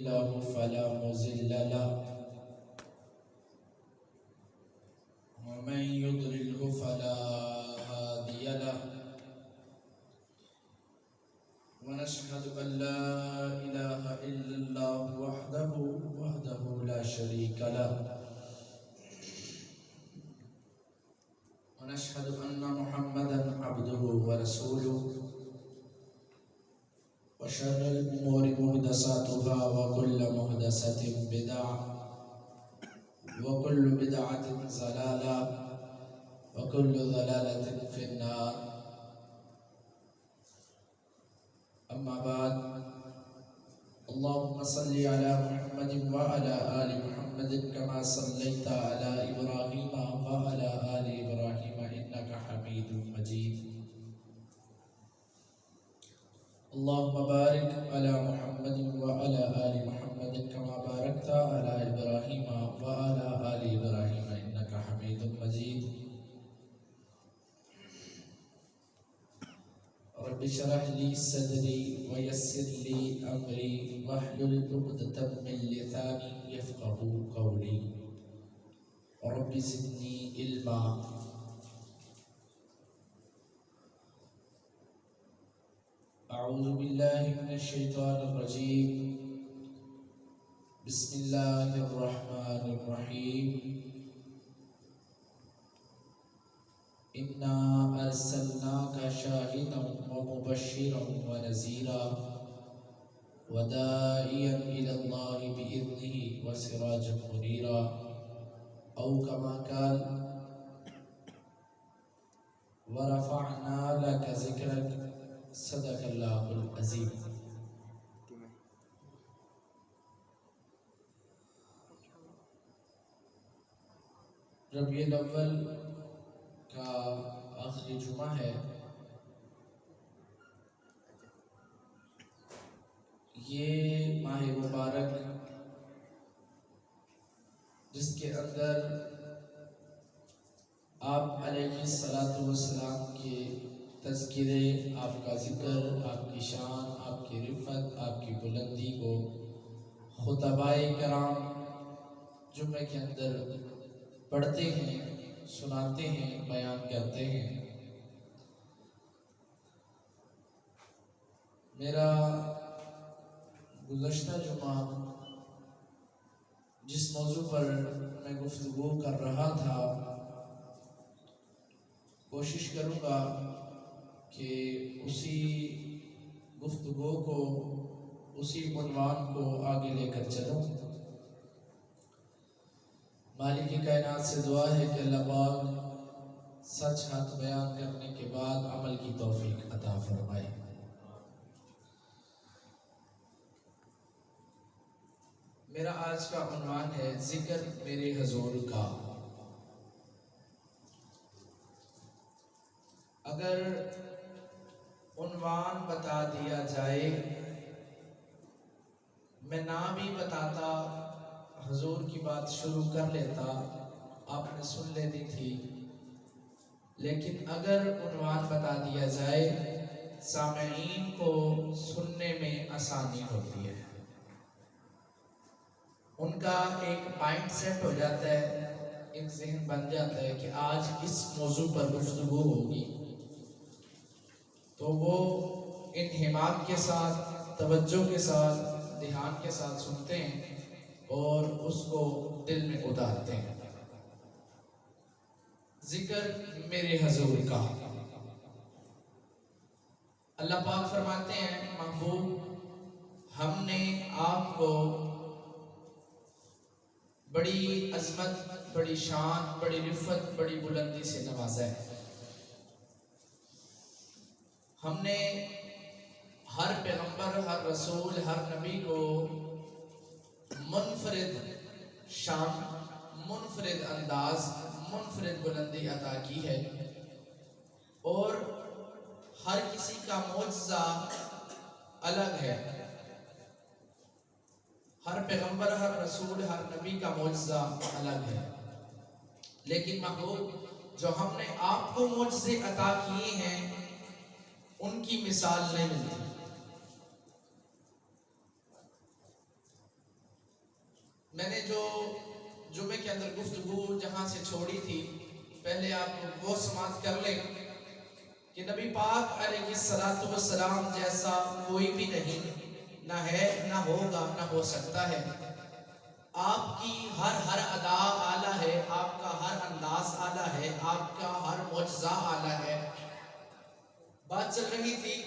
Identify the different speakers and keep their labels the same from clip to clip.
Speaker 1: الله فلا مضل له ومن يضلله فلا هادي له ونشهد أن لا إله إلا الله وحده لا شريك له ونشهد أن محمدا عبده ورسوله وشر الأمور محدثاتها وكل محدثة بدعة وكل بدعة ضلالة وكل ضلالة في النار. أما بعد، اللهم صل على محمد وعلى آل محمد كما صليت على إبراهيم وعلى آل إبراهيم إنك حميد مجيد. اللهم بارك على محمد وعلى آل محمد كما باركت على إبراهيم وعلى آل إبراهيم إنك حميد مجيد. رب اشرح لي صدري ويسر لي أمري واحلل عقدة من لساني يفقهوا قولي رب زدني علما. أعوذ بالله من الشيطان الرجيم. بسم الله الرحمن الرحيم. إنا أرسلناك شاهدا ومبشرا ونذيرا وداعيا إلى الله بإذنه وسراجا منيرا أو كما قال ورفعنا لك ذكرك صدق اللہ العظیم. ربیع الاول کا آخری جمعہ ہے. یہ ماہ مبارک جس کے اندر آپ علیہ الصلاۃ والسلام کے تذکرے، آپ کا ذکر، آپ کی شان، آپ کی رفعت، آپ کی بلندی کو خطبائے کرام جمعے کے اندر پڑھتے ہیں، سناتے ہیں، بیان کرتے ہیں. میرا گزشتہ جمعہ جس موضوع پر میں گفتگو کر رہا تھا، کوشش کروں گا کہ اسی گفتگو کو، اسی عنوان کو آگے لے کر چلوں. مالک کائنات سے دعا ہے کہ اللہ پاک سچ حق بیان کرنے کے بعد عمل کی توفیق عطا فرمائے. میرا آج کا عنوان ہے ذکر میرے حضور کا. اگر عنوان بتا دیا جائے، میں نام ہی بتاتا، حضور کی بات شروع کر لیتا، آپ نے سن لینی تھی. لیکن اگر عنوان بتا دیا جائے، سامعین کو سننے میں آسانی ہوتی ہے، ان کا ایک مائنڈ سیٹ ہو جاتا ہے، ایک ذہن بن جاتا ہے کہ آج اس موضوع پر گفتگو ہوگی، تو وہ انہماک کے ساتھ، توجہ کے ساتھ، دھیان کے ساتھ سنتے ہیں اور اس کو دل میں اتارتے ہیں. ذکر میرے حضور کا. اللہ پاک فرماتے ہیں، محبوب ہم نے آپ کو بڑی عظمت، بڑی شان، بڑی رفعت، بڑی بلندی سے نوازا ہے. ہم نے ہر پیغمبر، ہر رسول، ہر نبی کو منفرد شان، منفرد انداز، منفرد بلندی عطا کی ہے، اور ہر کسی کا معجزہ الگ ہے. ہر پیغمبر، ہر رسول، ہر نبی کا معجزہ الگ ہے. لیکن محبوب جو ہم نے آپ کو معجزے عطا کیے ہیں، ان کی مثال نہیں ملتی. میں نے جو جمعے کے اندر گفتگو جہاں سے چھوڑی تھی، پہلے آپ وہ سماعت کر لیں کہ نبی پاک علیہ الصلوۃ والسلام جیسا کوئی بھی نہیں، نہ ہے، نہ ہوگا، نہ ہو سکتا ہے۔ آپ کی ہر ادا اعلیٰ ہے، آپ کا ہر انداز اعلیٰ ہے، آپ کا ہر معجزہ اعلیٰ ہے۔ بات چل رہی تھی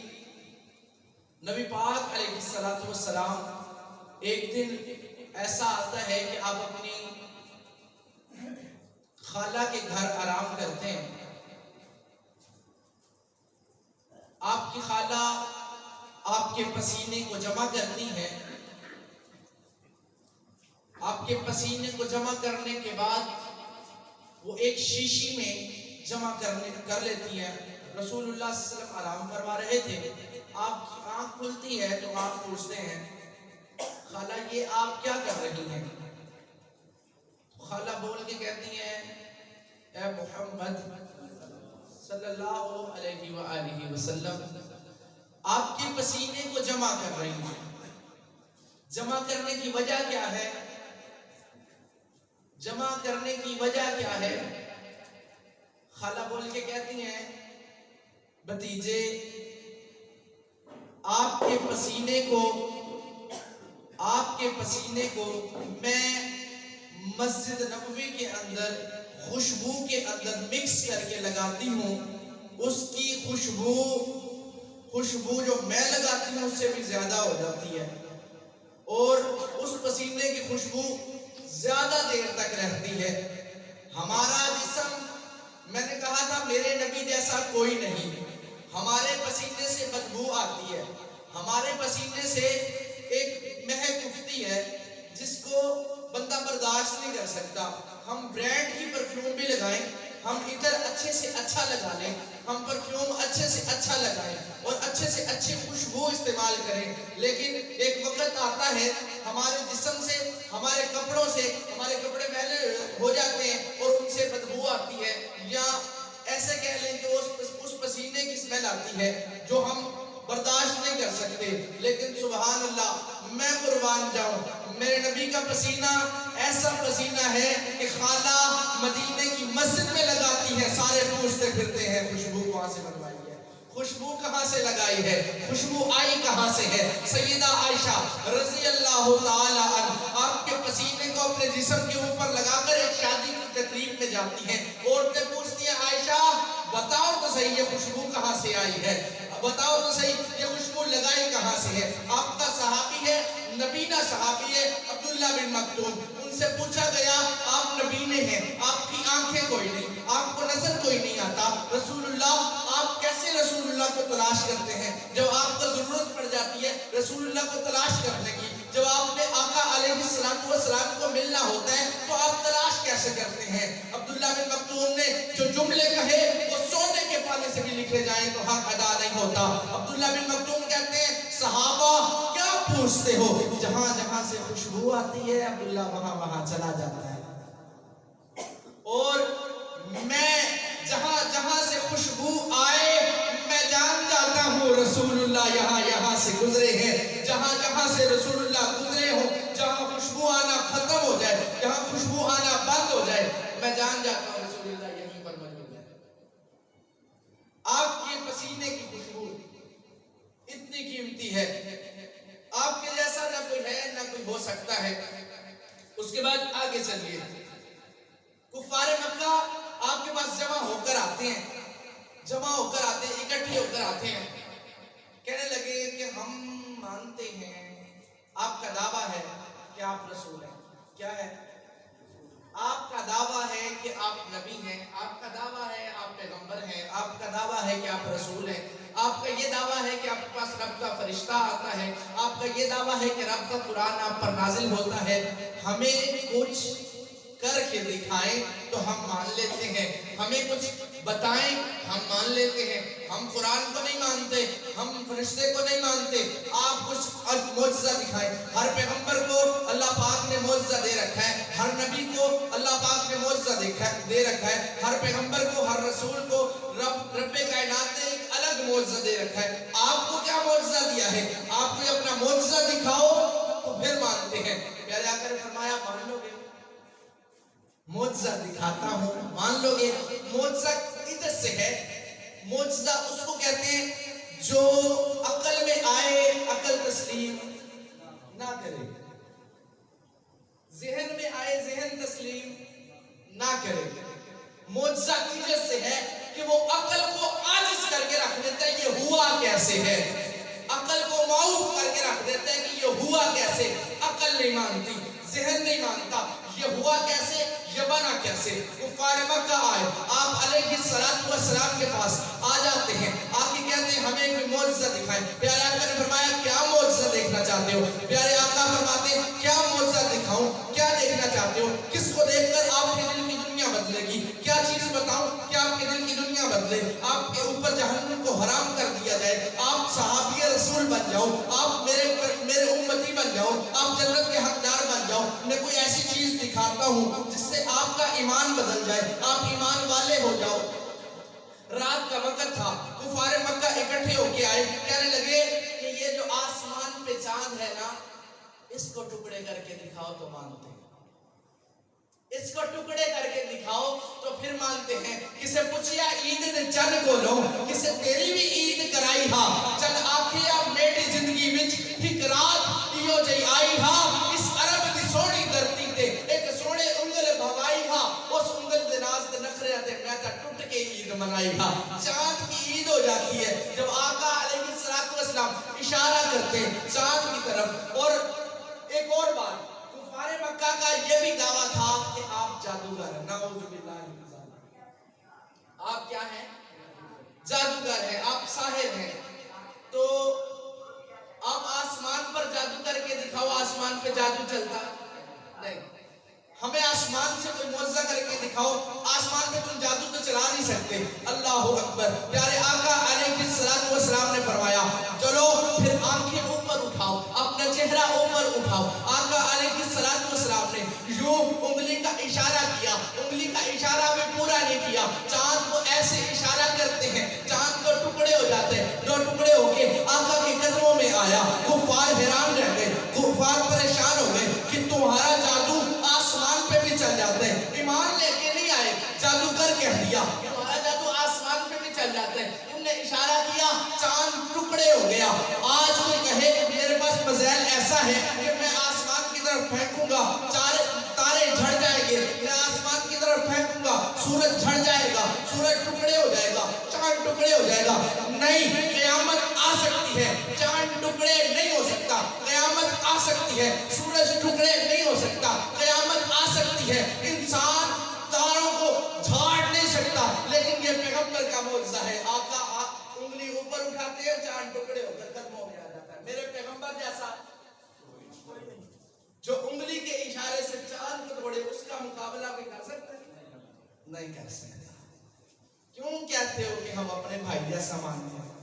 Speaker 1: نبی پاک علیہ الصلوۃ والسلام، ایک دن ایسا آتا ہے کہ آپ اپنی خالہ کے گھر آرام کرتے ہیں، آپ کی خالہ آپ کے پسینے کو جمع کرتی ہیں، آپ کے پسینے کو جمع کرنے کے بعد وہ ایک شیشی میں جمع کر لیتی ہیں۔ رسول اللہ صلی اللہ علیہ وسلم آرام فرما رہے تھے، آپ کی آنکھ کھلتی ہے تو آپ پوچھتے ہیں خالہ یہ آپ کیا کر رہی ہیں؟ خالہ بول کے کہتی ہیں اے محمد صلی اللہ علیہ وآلہ وسلم، آپ کے پسینے کو جمع کر رہی ہیں۔ جمع کرنے کی وجہ کیا ہے؟ جمع کرنے کی وجہ کیا ہے؟ خالہ بول کے کہتی ہیں بھتیجے، آپ کے پسینے کو میں مسجد نبوی کے اندر خوشبو کے اندر مکس کر کے لگاتی ہوں، اس کی خوشبو جو میں لگاتی ہوں اس سے بھی زیادہ ہو جاتی ہے، اور اس پسینے کی خوشبو زیادہ دیر تک رہتی ہے۔ ہمارا جسم، میں نے کہا تھا میرے نبی جیسا کوئی نہیں، ہمارے پسینے سے بدبو آتی ہے، ہمارے پسینے سے ایک مہک اٹھتی ہے جس کو بندہ برداشت نہیں کر سکتا۔ ہم برانڈ کی پرفیوم بھی لگائیں، ہم ادھر اچھے سے اچھا لگا لیں، ہم پرفیوم اچھے سے اچھا لگائیں اور اچھے سے اچھی خوشبو استعمال کریں، لیکن ایک وقت آتا ہے ہمارے جسم سے، ہمارے کپڑوں سے، ہمارے کپڑے میلے ہو جاتے ہیں اور ان سے بدبو آتی ہے، یا ایسے کہہ لیں کہ اس پسینے کی اسمیل آتی ہے جو ہم برداشت نہیں کر سکتے۔ لیکن سبحان اللہ، میں قربان جاؤں، میرے نبی کا پسینہ ایسا پسینہ ہے کہ خالہ مدینے کی مسجد میں لگاتی ہے، سارے پوچھتے پھرتے ہیں خوشبو کہاں سے بنوائی ہے، خوشبو کہاں سے لگائی ہے، خوشبو آئی کہاں سے ہے؟ سیدہ عائشہ رضی اللہ تعالی عنہ آپ کے پسینے کو اپنے جسم کے اوپر لگا کر ایک شادی کی تقریب میں جاتی ہیں، عورتیں پوچھتی ہیں عائشہ بتاؤ تو صحیح یہ خوشبو کہاں سے آئی ہے، بتاؤ تو صحیح یہ خوشبو لگائی کہاں سے ہے؟ آپ کا صحابی ہے، نبینا صحابی ہے عبداللہ بن مکتوم، ان سے پوچھا گیا آپ نبینے ہیں، آپ کی آنکھیں کوئی نہیں، آپ کو نظر کوئی نہیں آتا، رسول اللہ آپ کیسے رسول اللہ کو تلاش کرتے ہیں؟ جب آپ کو ضرورت پڑ جاتی ہے رسول اللہ کو تلاش کرنے کی، جب آپ نے آقا علیہ السلام کو ملنا ہوتا ہے تو آپ تلاش کیسے کرتے ہیں؟ عبداللہ بن مکتوم نے جو جملے کہے وہ سونے کے پانے سے بھی لکھے جائیں تو حق ادا نہیں ہوتا۔ عبداللہ بن مکتوم کہتے ہیں صحابہ کیا پوچھتے ہو، جہاں جہاں سے خوشبو آتی ہے عبداللہ وہاں چلا جاتا ہے، اور میں جہاں جہاں سے خوشبو آئے میں جان جاتا ہوں رسول اللہ یہاں سے گزرے ہیں، جہاں جہاں سے رسول اللہ گزرے ہوں، جہاں خوشبو آنا ختم ہو جائے، جہاں خوشبو آنا بند ہو جائے، میں جان جاتا ہوں رسول اللہ یہیں پر موجود ہے۔ آپ کے پسینے کی خوشبو اتنی قیمتی ہے، آپ کے جیسا نہ کوئی ہے نہ کوئی ہو سکتا ہے۔ اس کے بعد آگے چلیے، کفار مکہ آپ کے پاس جمع ہو کر آتے ہیں، اکٹھے ہو کر آتے ہیں، کہنے لگے کہ ہم مانتے ہیں آپ کا دعویٰ ہے کہ آپ رسول ہیں، کیا ہے؟ آپ کا دعویٰ ہے کہ آپ نبی ہیں، آپ کا دعویٰ ہے آپ پیغمبر ہیں، آپ کا دعویٰ ہے کہ آپ رسول ہیں، آپ کا یہ دعویٰ ہے کہ آپ کے پاس رب کا فرشتہ آتا ہے، آپ کا یہ دعویٰ ہے کہ رب کا قرآن آپ پر نازل ہوتا ہے، ہمیں کچھ کر کے دکھائیں تو ہم مان لیتے ہیں، ہمیں کچھ بتائیں ہم مان لیتے ہیں، ہم قرآن کو نہیں مانتے، ہم فرشتے کو نہیں مانتے، آپ کچھ معجزہ دکھائیں۔ ہر پیغمبر کو اللہ پاک نے معجزہ دے رکھا ہے، ہر نبی کو اللہ پاک نے معجزہ دے رکھا ہے، ہر پیغمبر کو، ہر رسول کو رب کائنات نے ایک الگ معجزہ دے رکھا ہے۔ آپ کو کیا معجزہ دیا ہے؟ آپ کو اپنا معجزہ دکھاؤ تو پھر مانتے ہیں۔ پیارے آقا آقا نے فرمایا مان لو گے؟ معجزہ دکھاتا ہوں مان لو گے؟ معجزہ ادھر سے ہے، معجزہ اس کو کہتے ہیں جو عقل میں آئے عقل تسلیم نہ کرے، ذہن میں آئے ذہن تسلیم نہ کرے۔ معجزہ ادھر سے ہے کہ وہ عقل کو عاجز کر کے رکھ دیتا ہے یہ ہوا کیسے ہے، عقل کو معوف کر کے رکھ دیتا ہے کہ یہ ہوا کیسے، عقل نہیں مانتی، ذہن نہیں مانتا، یہ ہوا کیسے، یہ بنا کیسے۔ کفار مکہ آئے، آپ علیہ السلام کے پاس آ جاتے ہیں، آ کے کہتے ہیں ہمیں کوئی معجزہ دکھائیں۔ پیارے آقا نے فرمایا کیا معجزہ دیکھنا چاہتے ہو؟ پیارے آقا فرماتے ہیں کیا معجزہ دکھاؤں، کیا دیکھنا چاہتے ہو؟ کس کو دیکھ کر آپ کے دل کی دنیا بدلے گی؟ کیا چیز بتاؤں کہ آپ کے دل کی دنیا بدلے، آپ کے اوپر جہنم کو حرام کر دیا جائے، آپ صحابی رسول بن جاؤ، آپ میرے امتی بن جاؤ، آپ جنت کے حقدار بن جاؤ؟ میں کوئی ایسی چیز دکھاتا ہوں جس سے آپ کا ایمان بدل جائے، آپ ایمان والے ہو جاؤ۔ رات کا وقت تھا، کفار مکہ اکٹھے ہو کے آئے، کہنے لگے کہ یہ جو آسمان پہ چاند ہے نا، اس کو ٹکڑے کر کے دکھاؤ تو مانتے ہیں، اس کو ٹکڑے کر کے دکھاؤ تو پھر مانتے ہیں۔ کسے پوچھیا عید دے چن کو لو، کسے تیری بھی عید کرائی ہا، چل آکھیا میری زندگی وچ ایک رات ایو جئی آئی ہا، اس عرب دی سونی دھرتی تے ایک سونے انگل بھوائی ہا، اس انگل دے ناز تے نخرے تے میں تا ٹوٹ کے عید منائی ہا۔ چاند کی عید ہو جاتی ہے جب آقا علیہ السلام اشارہ کرتے ہیں چاند کی طرف۔ اور ایک اور بات، کفار مکہ کا یہ بھی دعویٰ تھا کہ آپ جادوگر ہیں، نعوذ باللہ من ذالک، آپ کیا ہیں؟ جادوگر ہیں، آپ ساحر ہیں۔ تو آپ آسمان پر جادو کر کے دکھاؤ، آسمان پہ جادو چلتا نہیں، ہمیں آسمان سے کوئی معجزہ کر کے دکھاؤ، آسمان پہ تم جادو تو چلا نہیں سکتے۔ اللہ اکبر۔ پیارے آقا علیہ السلام نے فرمایا چلو پھر آنکھیں اوپر اٹھاؤ، اپنا چہرہ اوپر اٹھاؤ۔ آقا علیہ السلام نے یوں انگلی کا اشارہ کیا، انگلی کا اشارہ بھی پورا نہیں کیا، چاند کو ایسے اشارہ کرتے ہیں چاند کو ٹکڑے ہو جاتے ہیں، دو ٹکڑے ہو کے آقا کے قدموں میں آیا۔ کفار حیران رہ گئے، کفار پریشان ہو گئے کہ تمہارا جادو آسمان پہ بھی چل جاتا ہے، ایمان لے کے نہیں آئے، جادو کر کہہ دیا تمہارا جادو آسمان پہ بھی چل جاتا ہے، تم نے اشارہ کیا چاند ٹکڑے ہو گیا۔ آج کوئی کہے میرے پاس مزیل ایسا ہے کہ میں آسمان کی طرف پھینکوں گا تارے جھڑ جائیں گے، میں آسمان کی طرف پھینکوں گا سورج جھڑ جائے گا، سورج ٹکڑے ہو جائے گا، چاند ٹکڑے ہو جائے گا۔ نہیں، قیامت آ سکتی ہے، چاند ٹکڑے نہیں ہو سکتا، قیامت آ سکتی ہے، سورج ٹکڑے نہیں ہو سکتا، قیامت آ سکتی ہے، انسان تاروں کو جھاڑ نہیں سکتا، لیکن یہ پیغمبر کا معجزہ ہے۔ آقا انگلی اوپر اٹھاتے ہیں، چاند ٹکڑے ہو کر قدموں میں آ جاتا ہے۔ میرے پیغمبر جیسا جو انگلی کے اشارے سے چاند کو توڑے، اس کا مقابلہ بھی کر سکتا ہے؟ نہیں کر سکتا۔ کیوں کہتے ہو کہ ہم اپنے بھائی جیسا مانتے ہیں؟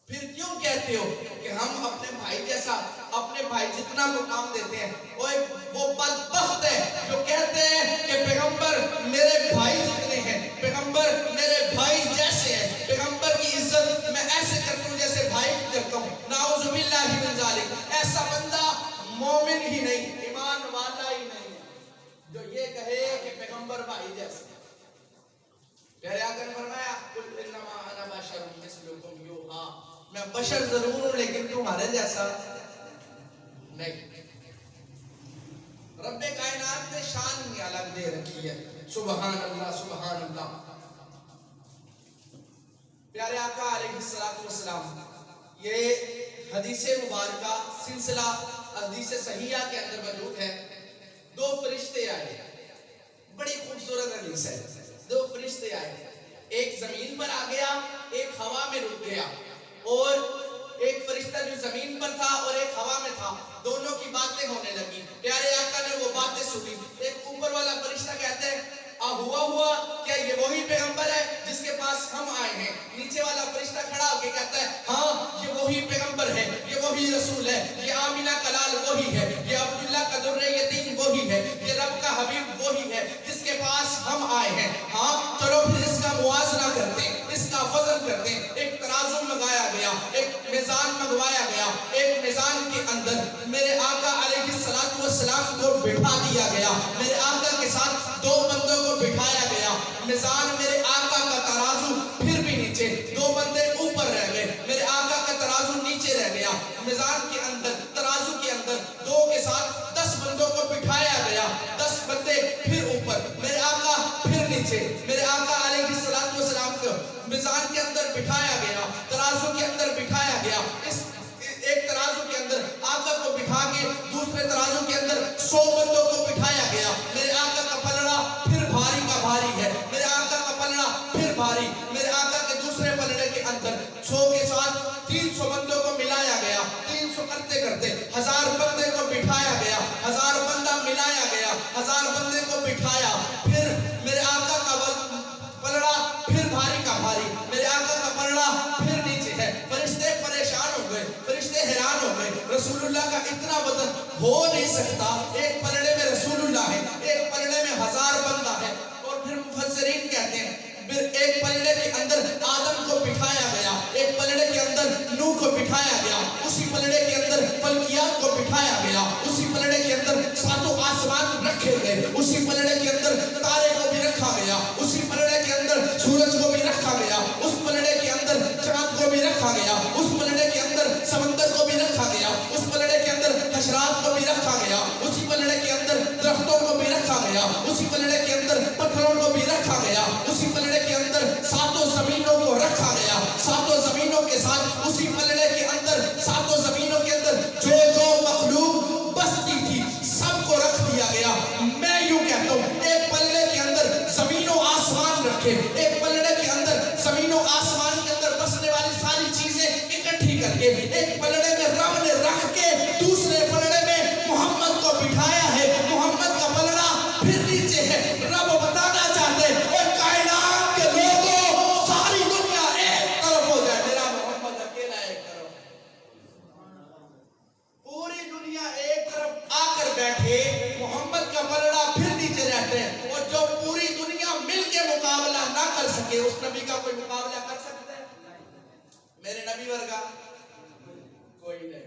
Speaker 1: پھر کیوں کہتے ہو کہ ہم اپنے بھائی جیسا، اپنے بھائی جتنا کو کام دیتے ہیں؟ وہ بدبخت ہے جو کہتے ہیں کہ پیغمبر میرے بھائی جتنے ہیں، پیغمبر میرے بھائی جیسے ہیں، پیغمبر کی عزت میں ایسے کرتا ہوں جیسے بھائی کرتا ہوں۔ نعوذ باللہ من ذالک۔ ایسا بندہ مومن ہی نہیں، ایمان والا ہی نہیں ہے جو یہ کہے کہ پیغمبر بھائی جیسے۔ پیارے آقا نے فرمایا قل انما انا بشر مثلکم یوحی، میں بشر ضرور ہوں لیکن تمہارے جیسا نہیں۔ رب کائنات نے شان ہی الگ دے رکھی ہے، سبحان اللہ سبحان اللہ۔ پیارے آقا علیہ السلام، یہ حدیث مبارکہ سلسلہ حدیث صحیحہ کے اندر موجود ہے۔ دو فرشتے آئے، بڑی خوبصورت حدیث ہے۔ دو فرشتے آئے، ایک زمین پر آ گیا، ایک ہوا میں رک گیا، اور ایک فرشتہ جو زمین پر تھا اور ایک ہوا میں تھا، دونوں کی باتیں ہونے لگی۔ پیارے آقا نے وہ باتیں سنی۔ ایک اوپر والا فرشتہ کہتے ہیں ہوا کیا یہ وہی پیغمبر ہے جس کے پاس ہم آئے ہیں؟ نیچے والا فرشتہ کھڑا ہو کے کہتا ہے ہاں یہ وہی پیغمبر ہے، یہ وہی رسول ہے، یہ آمینہ کا لال وہی ہے، یہ عبداللہ کا درِ یتیم وہی ہے، یہ رب کا حبیب وہی ہے جس کے پاس ہم آئے ہیں۔ ہاں چلو پھر اس کا موازنہ کرتے ہیں، اس کا وزن کرتے ہیں۔ ایک ترازو منگایا گیا، ایک میزان منگوایا گیا، ایک میزان کے اندر میرے آقا علیہ بٹھا دیا گیا، میرے آقا کے ساتھ دو بندوں کو بٹھایا گیا، میزان میرے آقا کا ترازو پھر بھی نیچے، دو بندے اوپر رہ گئے، میرے آقا کا ترازو نیچے رہ گیا، میزان کے اندر ترازو کے اندر دو کے ساتھ 10 بندوں کو بٹھایا گیا، 10 بندے پھر اوپر، میرے آقا پھر نیچے، میرے آقا علیہ السلام کو میزان کے اندر بٹھایا گیا، ترازو کے اندر بٹھایا گیا، اس ایک ترازو کے اندر آقا کو بٹھا کے دوسرے ترازو کے اندر 100 بندوں کو بٹھایا گیا، میرے آقا کا پلڑا پھر بھاری کا بھاری ہے، میرے آقا کا پلڑا پھر بھاری، میرے آقا کے دوسرے پلڑے کے اندر 100 کے ساتھ 300 بندوں کو ملایا گیا، 300 کرتے کرتے 1000 بندے کو بٹھایا گیا، 1000 بندہ ملایا گیا، 1000 بندے کو بٹھایا، پھر میرے آقا کا پلڑا پھر بھاری کا بھاری، میرے آقا کا پلڑا پھر نیچے ہے، فرشتے پریشان ہو گئے، فرشتے حیران ہو گئے، رسول اللہ کا اتنا وزن ہو نہیں سکتا، ایک پلڑے میں رسول اللہ ہے، ایک پلڑے میں 1000 بندہ ہے، اور پھر مفسرین کہتے ہیں پھر ایک پلڑے کے اندر آدم کو بٹھایا گیا، ایک پلڑے کے اندر نوح کو بٹھایا گیا، اسی پلڑے کے اندر فلکیات کو بٹھایا گیا، اسی پلڑے کے اندر 7 آسمان رکھے گئے، اسی پلڑے کے اندر تارے کو بھی رکھا گیا، اسی پلڑے کے اندر سورج کو بھی رکھا گیا، اس پلڑے کے اندر چاند کو بھی رکھا گیا، اس پلڑے کے اندر سمندر کو بھی رکھا گیا، اس پلڑے کے اندر حشرات کو بھی رکھا گیا، اسی پلڑے کے اندر درختوں کو بھی رکھا گیا، اسی پلڑے کے اندر پتھروں کو بھی رکھا گیا، اسی پلڑے کے اندر 7 زمینوں کو رکھا گیا، 7 زمینوں کے ساتھ اسی پلڑے کے اندر 7 زمینوں کے اندر جو جو مخلوق بستی تھی سب کو رکھ دیا گیا۔ میں یوں کہتا ہوں ایک پلڑے کے اندر زمین و آسمان رکھے، ایک پلڑے کے اندر زمین و آسمان کے اندر بسنے والی ساری چیزیں اکٹھی کر کے ایک پلڑے میں رب نے رکھ کے دوسرے پلڑے میں محمد کو بٹھایا ہے، محمد کا پلڑا پھر نیچے ہے، رب بتانا چاہتے ہیں اے کائنات کے لوگوں ساری دنیا ایک طرف ہو جائے، میرا محمد اکیلا ایک طرف، پوری دنیا ایک طرف آ کر بیٹھے، محمد کا پلڑا پھر نیچے رہتے ہیں، اور جو پوری دنیا مل کے مقابلہ نہ کر سکے اس نبی کا کوئی مقابلہ کر سکتا ہے؟ میرے نبی ورگا کوئی نہیں،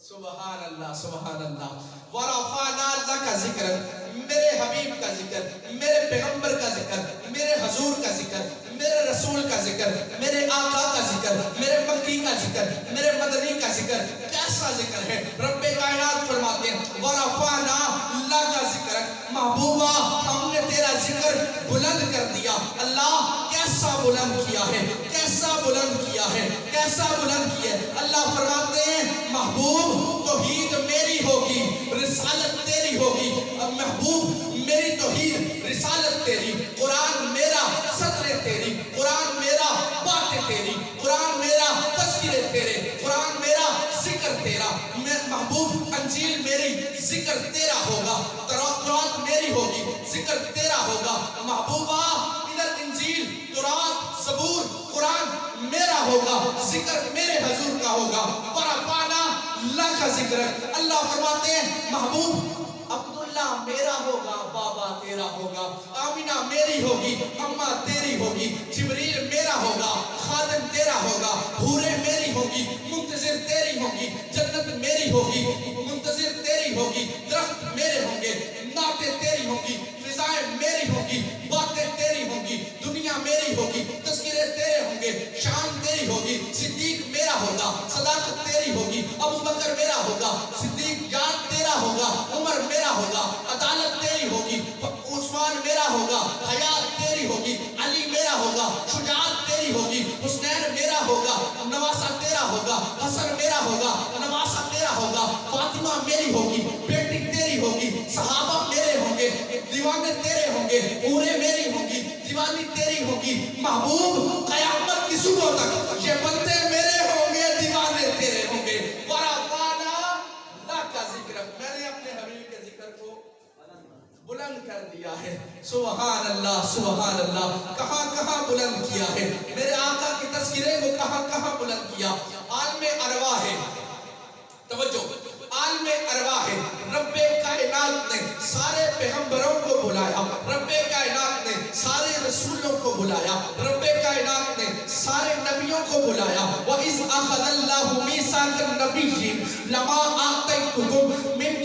Speaker 1: سبحان اللہ سبحان اللہ۔ وَرَفَعْنَا لَكَ ذِكْرًا، میرے حبیب کا ذکر، میرے پیغمبر کا ذکر، میرے حضور کا ذکر، میرے رسول کا ذکر، میرے آقا کا ذکر، میرے مکی کا ذکر، میرے مدنی کا ذکر، کیسا ذکر ہے؟ رب کائنات فرماتے ہیں وَرَفَعْنَا لَكَ ذِكْرًا، محبوبہ ہم نے تیرا ذکر بلند کر دیا، اللہ کیسا بلند کیا ہے، کیسا بلند کیا ہے، کیسا بلند کیا ہے؟ اللہ فرماتے ہیں محبوب توحید میری ہوگی، رسالت تیری ہوگی، محبوب میری توحید رسالت تیری، قرآن میرا سطریں تیری، قرآن میرا باتیں تیری، قرآن میرا تذکرے تیرے، قرآن میرا ذکر تیرا، محبوب انجیل میری ذکر تیرا ہوگا، تورات میری ہوگی ذکر تیرا ہوگا، محبوبہ ادھر انجیل تورات زبور قرآن میرا ہوگا، ذکر میرے حضور کا ہوگا۔ وَرَفَعْنَا لَكَ ذِكْرًا، اللہ فرماتے ہیں محبوب عبداللہ میرا ہوگا، بابا تیرا ہوگا، آمینہ میری ہوگی، اماں تیری ہوگی، جبریل میرا ہوگا، خادم تیرا ہوگا، حوریں میری ہوگی، منتظر تیری ہوگی، جنت میری ہوگی، منتظر تیری ہوگی، درخت میرے ہوں گے، نعتیں تیری ہوں گی، فضائیں میری ہوں گی، باتیں تیری ہوں گی، دنیا میری ہوگی، تذکرے تیرے ہوں گے، شان تیری ہوگی، صدیق میرا ہوگا، صداقت تیری ہوگی، ابو بکر میرا ہوگا، صدیق جان تیرا ہوگا، عمر میرا ہوگا، عدالت تیری ہوگی، عثمان میرا ہوگا، حیات تیری ہوگی، علی میرا ہوگا، شجاعت تیری ہوگی، حسنین میرا ہوگا، نواسہ تیرا ہوگا، حسن میرا ہوگا، نواسہ تیرا ہوگا، فاطمہ میری ہوگی، بیٹی تیری ہوگی، صحابہ میرے ہوں گے، دیوانے تیرے ہوں گے، حوریں میری ہوں گی، دیوانی تیری ہوگی، محبوب قیامت کی صبح تک یہ بندے میرے ہوں گے، دیوانے تیرے ہوں گے۔ وَرَفَعْنَا لَكَ ذِكْرًا، میں نے اپنے حبیب کے ذکر کو بلند کر دیا ہے، سبحان اللہ سبحان اللہ، کہاں کہاں بلند کیا ہے، میرے آقا کی تذکرے کو کہاں کہاں بلند کیا۔ عالم ارواح ہے، توجہ، عالم ارواح ہے، رب کائنات نے سارے پیغمبروں کو بلایا، رب کائنات نے سارے رسولوں کو بلایا، رب کائنات نے سارے نبیوں کو بلایا۔ وَإِذْ أَخَذَ اللَّهُ مِيثَاقَ النَّبِيِّينَ لَمَا آتَيْتُكُم مِّن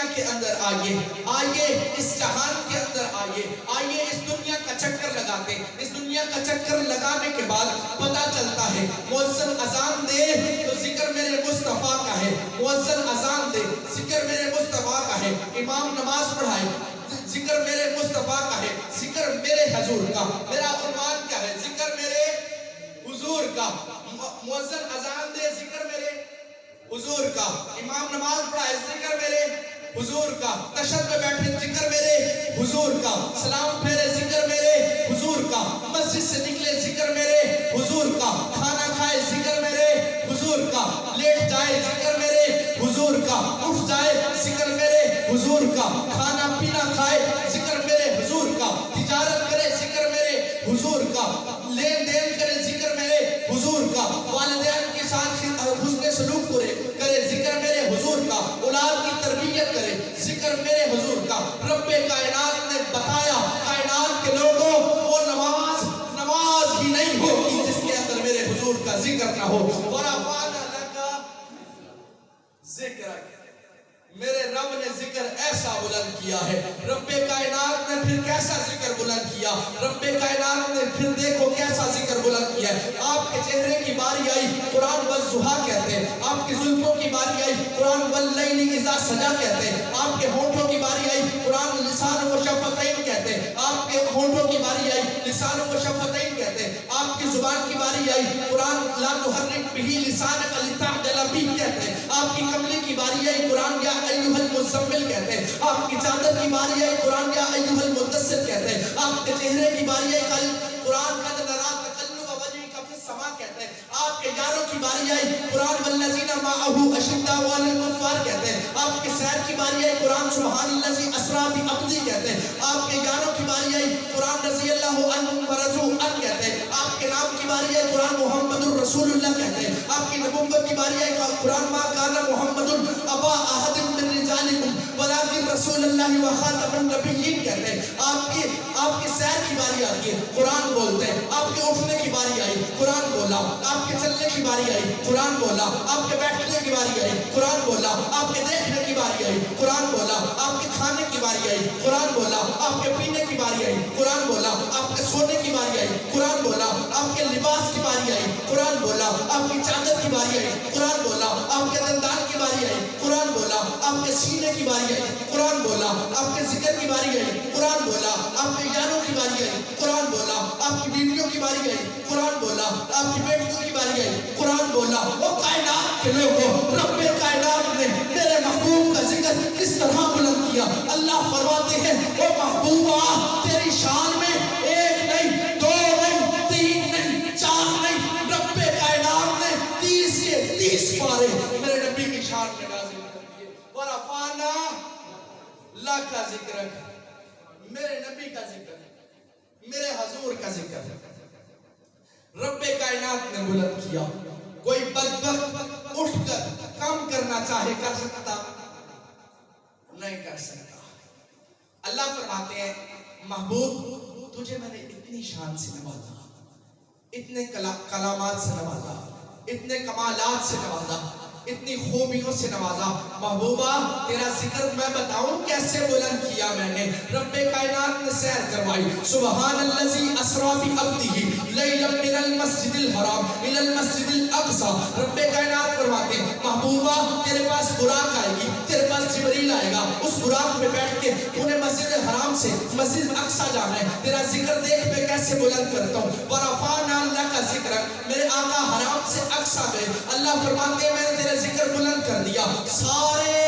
Speaker 1: دنیا کے اندر آئیے، آئیے اس جہان کے اندر آئیے، آئیے اس دنیا کا چکر لگاتے، اس دنیا کا چکر لگانے کے بعد پتا چلتا ہے مؤذن اذان دے تو ذکر میرے مصطفیٰ کا ہے، مؤذن اذان دے ذکر میرے مصطفیٰ کا ہے، امام نماز پڑھائے ذکر میرے مصطفیٰ کا ہے، ذکر میرے حضور کا، میرا عنوان کیا ہے؟ ذکر میرے حضور کا، مؤذن اذان دے ذکر میرے حضور کا، امام نماز پڑھائے ذکر میرے حضور کا، تشہد میں بیٹھے ذکر میرے حضور کا، سلام پھیرے ذکر میرے حضور کا، مسجد سے نکلے ذکر میرے حضور کا، کھانا کھائے ذکر میرے حضور کا، لیٹ جائے ذکر میرے حضور کا، اٹھ جائے ذکر میرے حضور کا، کھانا پینا کھائے ذکر میرے حضور کا، تجارت کرے ذکر میرے حضور کا، لین دین کرے ذکر میرے حضور کا، والدین کے ساتھ حسن سلوک کرے ذکر میرے حضور کا، اولاد کی تربیت کرے ذکر میرے حضور کا۔ رب کائنات نے بتایا کائنات کے لوگوں وہ نماز ہی نہیں ہوگی جس کے اندر میرے حضور کا ذکر نہ ہو۔ وَرَفَعْنَا لَكَ ذِكْرَكَ، میرے رب نے ذکر ایسا بلند کیا ہے۔ رب کائنات نے پھر کیسا ذکر بلند کیا؟ رب کائنات نے پھر دیکھو کیسا ذکر بلند کیا ہے۔ آپ کے چہرے کی باری آئی، قرآن والضحیٰ کہتے ہیں۔ آپ کی زلفوں کی باری آئی، قرآن واللیل اذا سجا کہتے ہیں۔ آپ کے ہونٹوں کی باری آئی، قرآن لسان و شفتین کہتے ہیں۔ آپ کے ہونٹوں کی باری آئی، لسان و شفتین کہتے ہیں۔ آپ کی زبان کی باری آئی، قرآن لا تحرک بہ لسانک لتعجل بہ کہتے ہیں۔ آپ کی کملی کی باری آئی، قرآن یا ایھا المزمل کہتے ہیں۔ آپ کی چادر کی باری آئی، قرآن یا ایھا المدثر کہتے ہیں۔ آپ کے چہرے کی باری آئی، قرآن قد نرا تقلب وجهک فی السماء کہتے ہیں۔ آپ کے یاروں کی باری آئی، قرآن والذین معہ اشداء علی الکفار کہتے ہیں۔ آپ کے سیر کی باری آئی، قرآن سبحان الذی اسری بعبدہ کہتے ہیں۔ آپ کے یاروں کی باری آئی، قرآن رضی اللہ عنہم ورضوا عنہ کہتے ہیں۔ آپ کے نام کی باری آئی، قرآن محمد الرسول اللہ کہتے ہیں۔ آپ کی نبوت کی باری آئی، قرآن ما کان محمد ابا احد من رجالکم ولکن رسول اللہ وخاتم النبیین کہتے ہیں۔ آپ کی سیر کی باری آتی ہے، قرآن بولتے ہیں۔ آپ کے اٹھنے کی باری آئی، قرآن بولا۔ آپ کے چلنے کی باری آئی، قرآن بولا۔ آپ کے بیٹھنے کی باری آئی، قرآن بولا۔ آپ کے دیکھنے کی باری آئی، قرآن بولا۔ آپ کے کھانے کی باری آئی، قرآن بولا۔ آپ کے پینے کی باری آئی، قرآن بولا۔ آپ کے سونے کی باری آئی، قرآن بولا۔ آپ کے لباس کی باری آئی، قرآن بولا۔ آپ کی چادر کی باری آئی، قرآن بولا۔ آپ کے دندان کی باری آئی، قرآن بولا۔ آپ کے سینے کی باری آئی، قرآن بولا۔ آپ کے ذکر کی باری آئی، قرآن بولا۔ آپ کے یاروں کی باری آئی، قرآن بولا۔ آپ کی بیویوں کی باری آئی، قرآن بولا۔ آپ کی بیٹیوں کی باری آئی، قرآن بولا۔ وہ کائنات کے لوگوں، رب کائنات نے میرے محبوب کا ذکر اس طرح بلند کیا۔ اللہ فرماتے ہیں او محبوبہ تیری شان میں ایک نہیں، دو نہیں، تین نہیں، چار نہیں، رب کائنات نے 30 کے 30 پارے میرے نبی کی شان میں نازل کر دیے۔ ورفعنا لک ذکرک، میرے نبی کا ذکر، میرے حضور کا ذکر رب کائنات نے بلند کیا۔ کوئی بدبخت اٹھ کر کم کرنا چاہے کر سکتا؟ نہیں کر سکتا۔ اللہ فرماتے ہیں محبوب تجھے میں نے اتنی شان سے نوازا، اتنے کلامات سے نوازا، اتنے کمالات سے نوازا، اتنی خوبیوں سے نوازا۔ محبوبہ تیرا ذکر میں بتاؤں کیسے بلند کیا میں نے؟ رب کائنات نے سیر کروائی، سبحان الذی اسری بعبدہ لیلا من المسجد الحرام الى المسجد الاقصی۔ رب کائنات فرماتے ہیں محبوبہ تیرے پاس براق آئے گی، تیرے پاس جبریل آئے گا، اس براق پہ بیٹھ کے انہیں مسجد حرام سے مسجد اقصی جانا ہے۔ تیرا ذکر دیکھ میں کیسے بلند کرتا ہوں۔ ورفعنا لک ذکرک، میرے آقا حرام سے اقصی گئے، اللہ فرماتے ہیں میں نے تیرے ذکر بلند کر دیا۔ سارے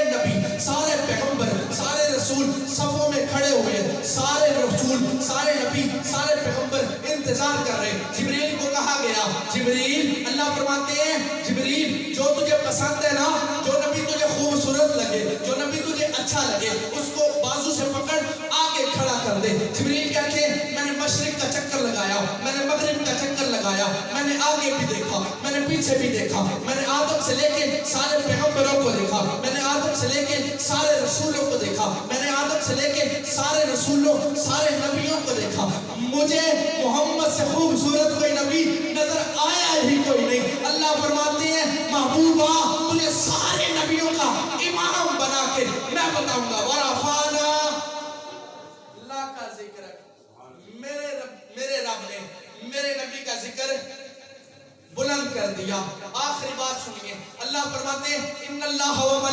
Speaker 1: نبی، سارے پیغمبر، سارے رسول صفوں میں کھڑے ہوئے، سارے رسول، سارے نبی، سارے پیغمبر انتظار کر رہے ہیں۔ جبریل کو کہا گیا جبریل، اللہ فرماتے ہیں جبریل جو تجھے پسند ہے نا، جو نبی تجھے خوبصورت لگے، جو نبی تجھے اچھا لگے، اس کو بازو سے پکڑ آگے کھڑا کر دے۔ جبریل کہتے ہیں میں نے مشرق کا چکر لگایا، میں نے مغرب کا چکر لگایا، میں نے آگے بھی دیکھا، میں نے پیچھے بھی دیکھا، میں نے آدم سے لے کے سارے پیغمبروں کو دیکھا، میں نے آدم سے لے کے سارے رسولوں کو دیکھا، میں نے آدم سے لے کے سارے رسولوں، سارے نبیوں کو دیکھا، مجھے محمد سے خوبصورت کوئی نبی نظر آیا ہی کوئی نہیں۔ اللہ فرماتے ہیں محبوبہ تجھے سارے نبیوں کا امام بنا کے میں